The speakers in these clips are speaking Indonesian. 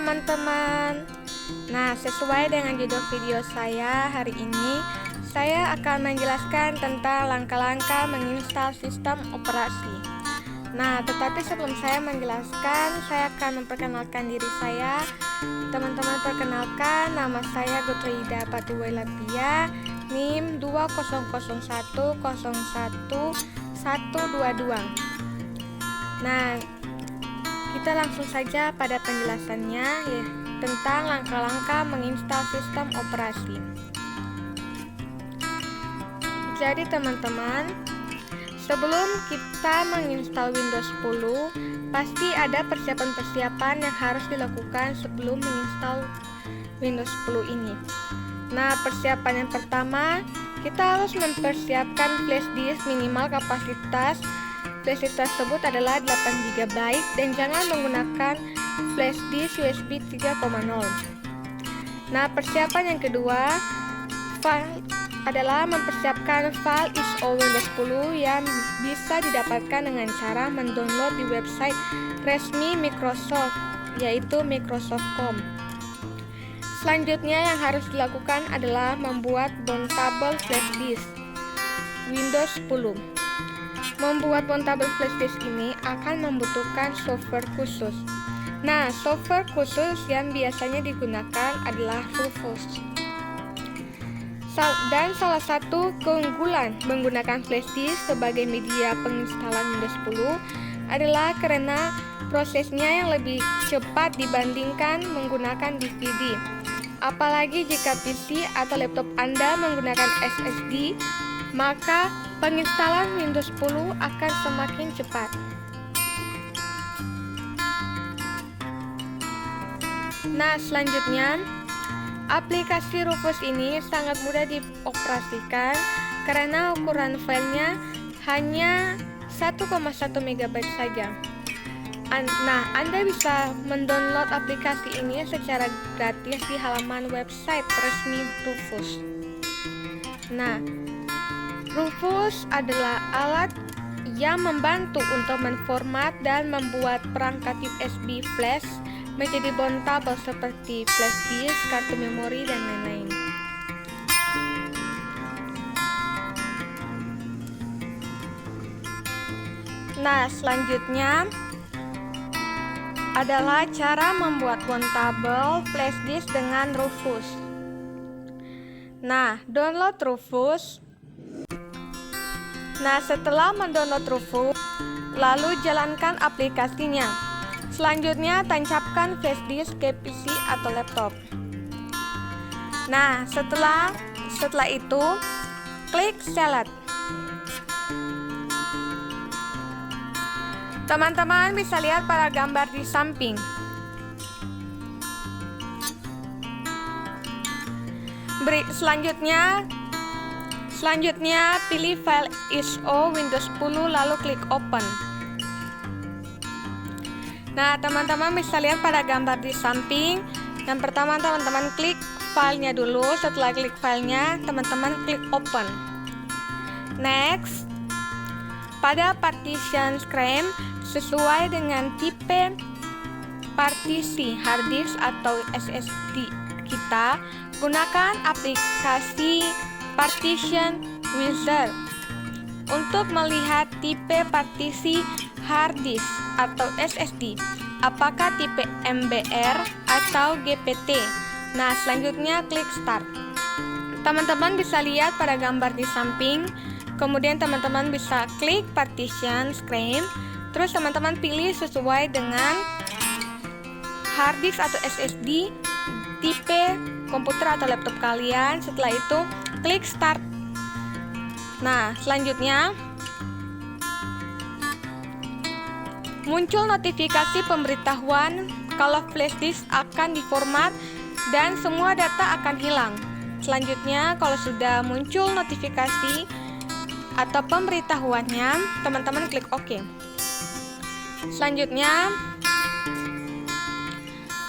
teman-teman. Nah, sesuai dengan judul video saya hari ini, saya akan menjelaskan tentang langkah-langkah menginstal sistem operasi. Nah, tetapi sebelum saya menjelaskan, saya akan memperkenalkan diri saya. Teman-teman, perkenalkan, nama saya Gotrida Patiwelapia, NIM 20010112122. Nah, kita langsung saja pada penjelasannya ya, tentang langkah-langkah menginstal sistem operasi. Jadi teman-teman, sebelum kita menginstal Windows 10, pasti ada persiapan-persiapan yang harus dilakukan sebelum menginstal Windows 10 ini. Nah, persiapan yang pertama, kita harus mempersiapkan flash disk minimal kapasitas flash disk tersebut adalah 8 GB dan jangan menggunakan flash disk USB 3.0. Nah, persiapan yang kedua adalah mempersiapkan file ISO Windows 10 yang bisa didapatkan dengan cara mendownload di website resmi Microsoft, yaitu Microsoft.com. Selanjutnya yang harus dilakukan adalah membuat bountable flash disk Windows 10. Membuat bountable flash disk ini akan membutuhkan software khusus. Nah, software khusus yang biasanya digunakan adalah Rufus. Dan salah satu keunggulan menggunakan flash disk sebagai media penginstalan Windows 10 adalah karena prosesnya yang lebih cepat dibandingkan menggunakan DVD. Apalagi jika PC atau laptop Anda menggunakan SSD, maka penginstalan Windows 10 akan semakin cepat. Nah, selanjutnya, aplikasi Rufus ini sangat mudah dioperasikan karena ukuran filenya hanya 1,1 MB saja. Nah, Anda bisa mendownload aplikasi ini secara gratis di halaman website resmi Rufus. Nah, Rufus adalah alat yang membantu untuk menformat dan membuat perangkat USB flash menjadi bountable seperti flash disk, kartu memori, dan lain-lain. Nah, selanjutnya adalah cara membuat bountable flash disk dengan Rufus. Nah, download Rufus. Nah, setelah mendownload Rufus, lalu jalankan aplikasinya. Selanjutnya, tancapkan flash disk ke PC atau laptop. Nah, setelah itu, klik Select. Teman-teman bisa lihat pada gambar di samping. Selanjutnya, pilih file ISO Windows 10 lalu klik Open. Nah, teman-teman bisa lihat pada gambar di samping. Yang pertama, teman-teman klik filenya dulu. Setelah klik filenya, teman-teman klik Open. Next, pada partition screen sesuai dengan tipe partisi hard disk atau SSD kita, gunakan aplikasi Partition Wizard untuk melihat tipe partisi hard disk atau SSD, apakah tipe MBR atau GPT. Nah, selanjutnya klik Start. Teman-teman bisa lihat pada gambar di samping. Kemudian teman-teman bisa klik Partition Screen. Terus teman-teman pilih sesuai dengan hard disk atau SSD tipe komputer atau laptop kalian. Setelah itu klik Start. Nah, selanjutnya muncul notifikasi pemberitahuan kalau flash disk akan diformat dan semua data akan hilang. Selanjutnya, kalau sudah muncul notifikasi atau pemberitahuannya, teman-teman klik OK. Selanjutnya,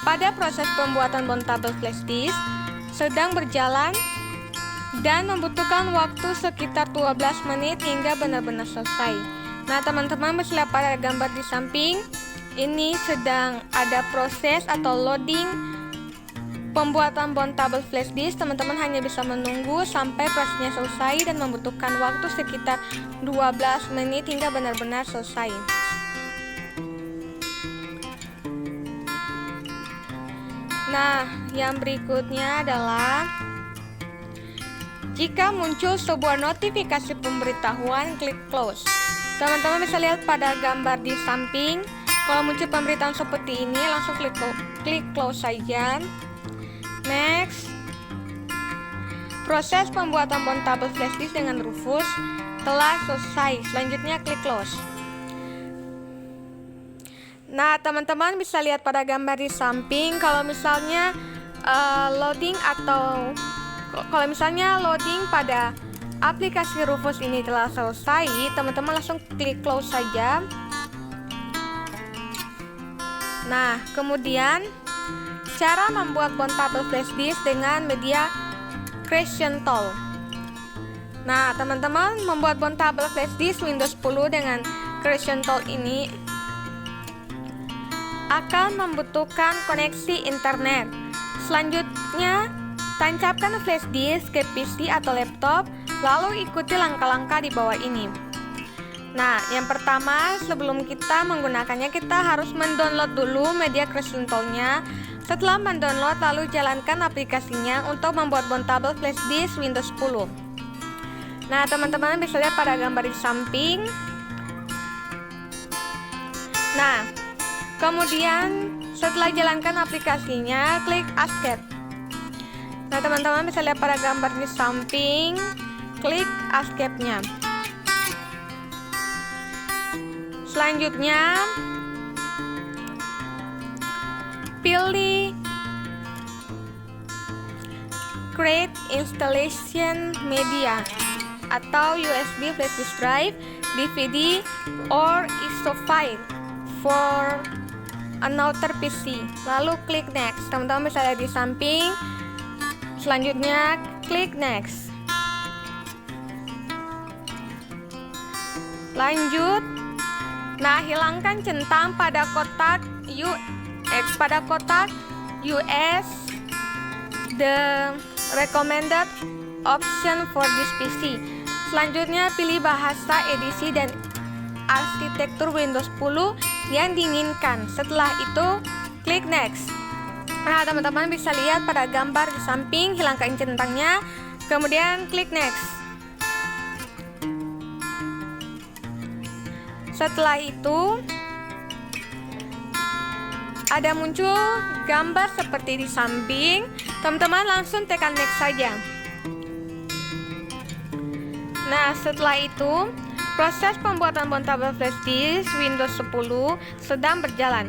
pada proses pembuatan bountable flash disk sedang berjalan dan membutuhkan waktu sekitar 12 menit hingga benar-benar selesai. Nah, teman-teman bisa lihat pada gambar di samping, ini sedang ada proses atau loading pembuatan bountable flash disk, teman-teman hanya bisa menunggu sampai prosesnya selesai dan membutuhkan waktu sekitar 12 menit hingga benar-benar selesai. Nah, yang berikutnya adalah jika muncul sebuah notifikasi pemberitahuan, klik close. Teman-teman bisa lihat pada gambar di samping, kalau muncul pemberitaan seperti ini langsung klik close saja. Next, proses pembuatan bountable flash disk dengan Rufus telah selesai. Selanjutnya klik close. Nah, teman-teman bisa lihat pada gambar di samping, kalau misalnya loading pada aplikasi Rufus ini telah selesai, teman-teman langsung klik close saja. Nah, kemudian cara membuat bountable flash disk dengan media Creation Tool. Nah, teman-teman membuat bountable flash disk Windows 10 dengan Creation Tool ini akan membutuhkan koneksi internet. Selanjutnya, tancapkan flash disk ke PC atau laptop, lalu ikuti langkah-langkah di bawah ini. Nah, yang pertama, sebelum kita menggunakannya, kita harus mendownload dulu media Creation Tool-nya. Setelah mendownload, lalu jalankan aplikasinya untuk membuat bountable flash disk Windows 10. Nah, teman-teman bisa lihat pada gambar di samping. Nah, kemudian setelah jalankan aplikasinya, klik Escape. Nah, teman-teman bisa lihat pada gambar di samping, klik Escape-nya. Selanjutnya, pilih Create Installation Media atau USB flash disk drive, DVD, or ISO file for another PC. Lalu klik Next. Teman-teman bisa lihat di samping. Selanjutnya klik Next. Lanjut. Nah, hilangkan centang pada kotak US the recommended option for this PC. Selanjutnya pilih bahasa, edisi, dan arsitektur Windows 10 yang diinginkan. Setelah itu klik Next. Nah, teman-teman bisa lihat pada gambar di samping, hilangkan centangnya, kemudian klik Next. Setelah itu ada muncul gambar seperti di samping, teman-teman langsung tekan Next saja. Nah, setelah itu proses pembuatan bountable flash disk Windows 10 sedang berjalan.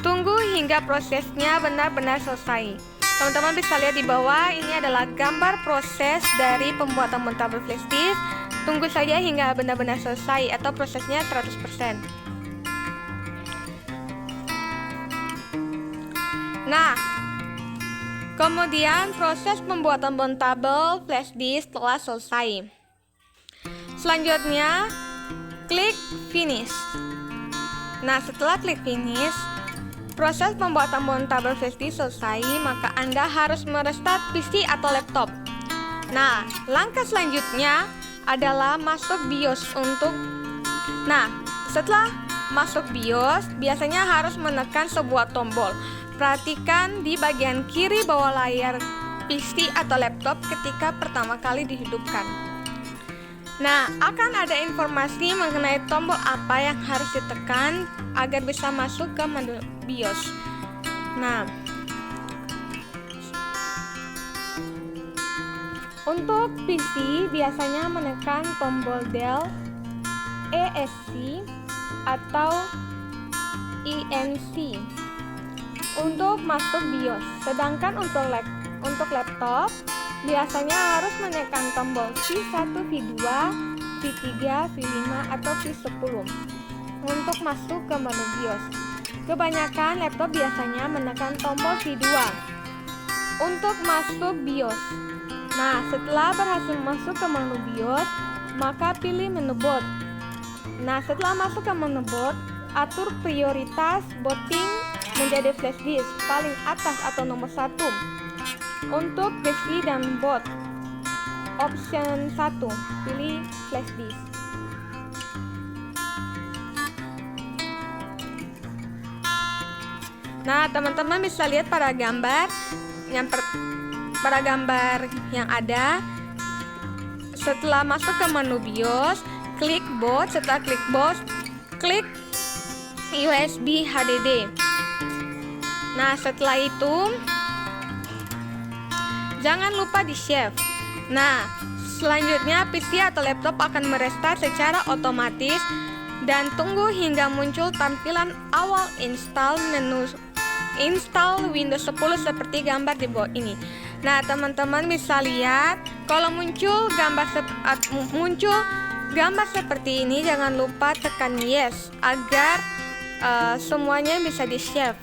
Tunggu hingga prosesnya benar-benar selesai. Teman-teman bisa lihat di bawah, ini adalah gambar proses dari pembuatan bountable flash disk. Tunggu saja hingga benar-benar selesai atau prosesnya 100%. Nah, kemudian proses pembuatan bountable flash disk telah selesai. Selanjutnya, klik Finish. Nah, setelah klik Finish, proses pembuatan bountable flash disk selesai, maka Anda harus merestart PC atau laptop. Nah, langkah selanjutnya adalah masuk BIOS setelah masuk BIOS, biasanya harus menekan sebuah tombol. Perhatikan di bagian kiri bawah layar PC atau laptop ketika pertama kali dihidupkan. Nah, akan ada informasi mengenai tombol apa yang harus ditekan agar bisa masuk ke menu BIOS. Nah, untuk PC biasanya menekan tombol Del, ESC, atau INC untuk masuk BIOS. Sedangkan untuk laptop biasanya harus menekan tombol V1, V2, V3, V5, atau V10 untuk masuk ke menu BIOS. Kebanyakan laptop biasanya menekan tombol V2 untuk masuk BIOS. Nah, setelah berhasil masuk ke menu BIOS, maka pilih menu boot. Nah, setelah masuk ke menu boot, atur prioritas voting menjadi flash disk paling atas atau nomor 1 untuk PC dan boot. Option 1, pilih flash disk. Nah, teman-teman bisa lihat pada gambar yang ada. Setelah masuk ke menu BIOS, klik boot. Setelah klik boot, klik USB HDD. Nah, setelah itu jangan lupa di save. Nah, selanjutnya PC atau laptop akan merestart secara otomatis dan tunggu hingga muncul tampilan awal install Windows 10 seperti gambar di bawah ini. Nah, teman-teman bisa lihat kalau muncul gambar seperti ini, jangan lupa tekan yes agar semuanya bisa di-save.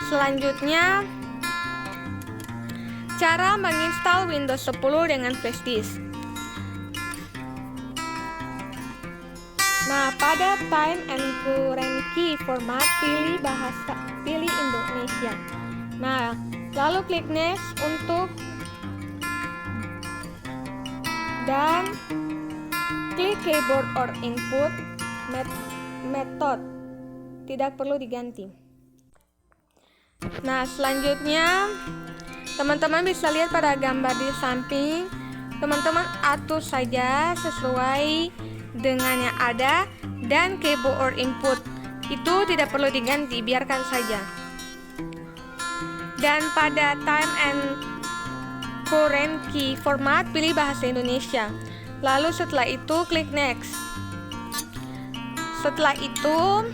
Selanjutnya, cara menginstal Windows 10 dengan flash disk. Nah, pada time and current key format, pilih Indonesia. Nah, lalu klik next dan klik keyboard or input method. Tidak perlu diganti. Nah, selanjutnya teman-teman bisa lihat pada gambar di samping. Teman-teman atur saja sesuai dengan yang ada, dan keyboard or input itu tidak perlu diganti, biarkan saja. Dan pada time and current key format, pilih bahasa Indonesia. Lalu setelah itu klik next. Setelah itu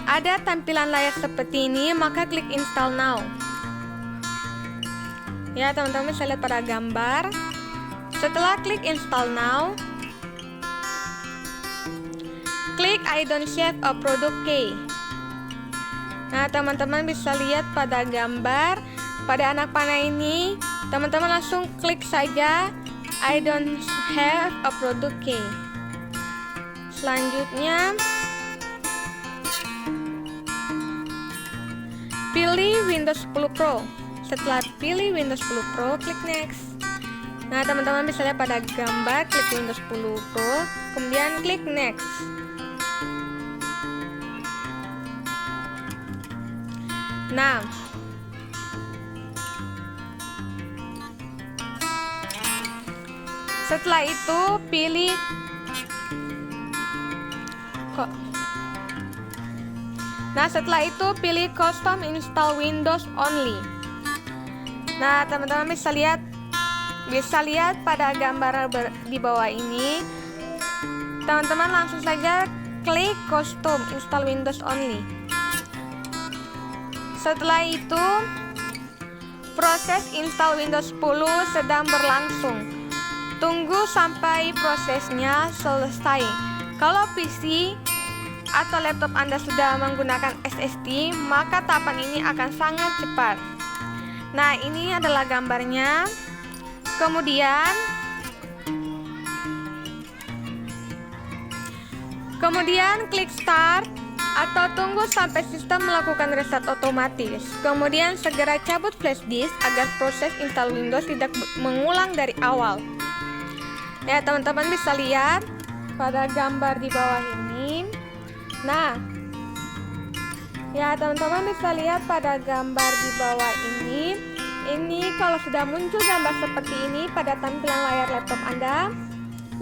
ada tampilan layar seperti ini, maka klik install now. Ya, teman-teman bisa lihat pada gambar. Setelah klik install now, klik I don't save a product key. Nah, teman-teman bisa lihat pada gambar, pada anak panah ini, teman-teman langsung klik saja I don't have a product key. Selanjutnya, pilih Windows 10 Pro. Setelah pilih Windows 10 Pro, klik next. Nah, teman-teman bisa lihat pada gambar, klik Windows 10 Pro, kemudian klik next. Nah, setelah itu pilih custom install Windows only. Nah, teman-teman bisa lihat pada gambar di bawah ini. Teman-teman langsung saja klik custom install Windows only. Setelah itu, proses install Windows 10 sedang berlangsung. Tunggu sampai prosesnya selesai. Kalau PC atau laptop Anda sudah menggunakan SSD, maka tahapan ini akan sangat cepat. Nah, ini adalah gambarnya. Kemudian klik start atau tunggu sampai sistem melakukan reset otomatis. Kemudian segera cabut flash disk agar proses install Windows tidak mengulang dari awal. Ya, teman-teman bisa lihat pada gambar di bawah ini. Nah, ya, teman-teman bisa lihat pada gambar di bawah ini. Ini kalau sudah muncul gambar seperti ini pada tampilan layar laptop Anda,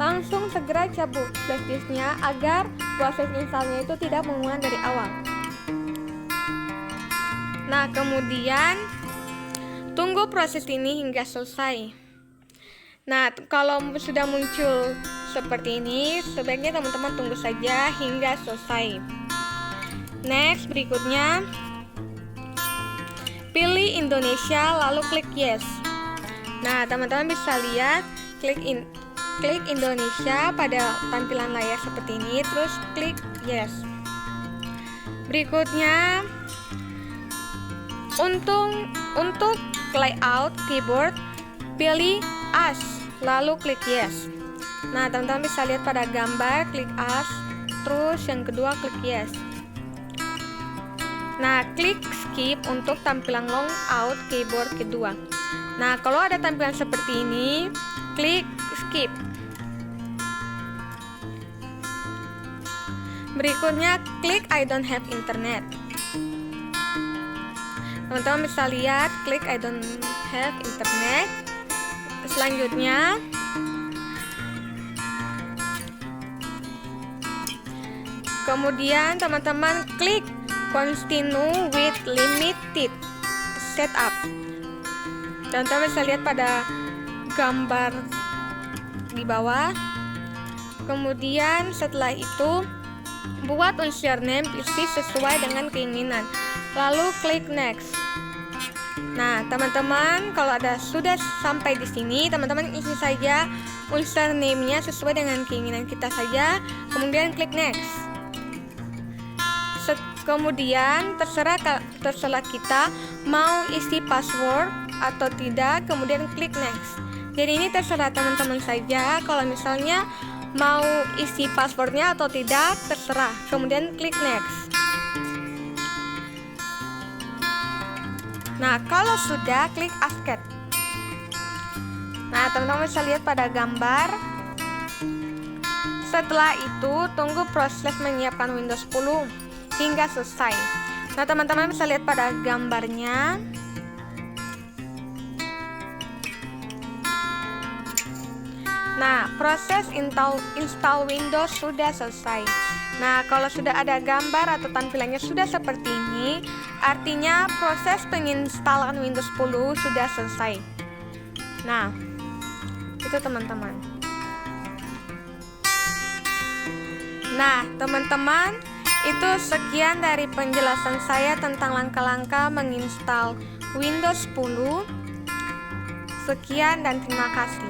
langsung segera cabut flash disknya agar proses installnya itu tidak mengulang dari awal. Nah, kemudian tunggu proses ini hingga selesai. Nah, kalau sudah muncul seperti ini, sebaiknya teman-teman tunggu saja hingga selesai. Next, berikutnya pilih Indonesia, lalu klik yes. Nah, teman-teman bisa lihat klik Indonesia pada tampilan layar seperti ini, terus klik yes. Berikutnya, untuk layout keyboard, pilih as, lalu klik yes. Nah, teman-teman bisa lihat pada gambar, klik as, terus yang kedua klik yes. Nah, klik skip untuk tampilan logout keyboard kedua. Nah, kalau ada tampilan seperti ini, klik skip. Berikutnya, klik I don't have internet. Teman-teman bisa lihat, klik I don't have internet. Selanjutnya, kemudian teman-teman klik continue with limited setup. Teman-teman bisa lihat pada gambar di bawah. Kemudian setelah itu buat username PC sesuai dengan keinginan. Lalu klik next. Nah, teman-teman kalau sudah sampai di sini, teman-teman isi saja username-nya sesuai dengan keinginan kita saja. Kemudian klik next. Kemudian terserah kita mau isi password atau tidak, kemudian klik next. Jadi ini terserah teman-teman saja, kalau misalnya mau isi passwordnya atau tidak, terserah. Kemudian klik next. Nah, kalau sudah, klik escape. Nah, teman-teman bisa lihat pada gambar. Setelah itu, tunggu proses menyiapkan Windows 10 hingga selesai. Nah, teman-teman bisa lihat pada gambarnya. Nah, proses install Windows sudah selesai. Nah, kalau sudah ada gambar atau tampilannya sudah seperti ini, artinya proses penginstalan Windows 10 sudah selesai. Nah, itu teman-teman. Nah, teman-teman, itu sekian dari penjelasan saya tentang langkah-langkah menginstal Windows 10. Sekian dan terima kasih.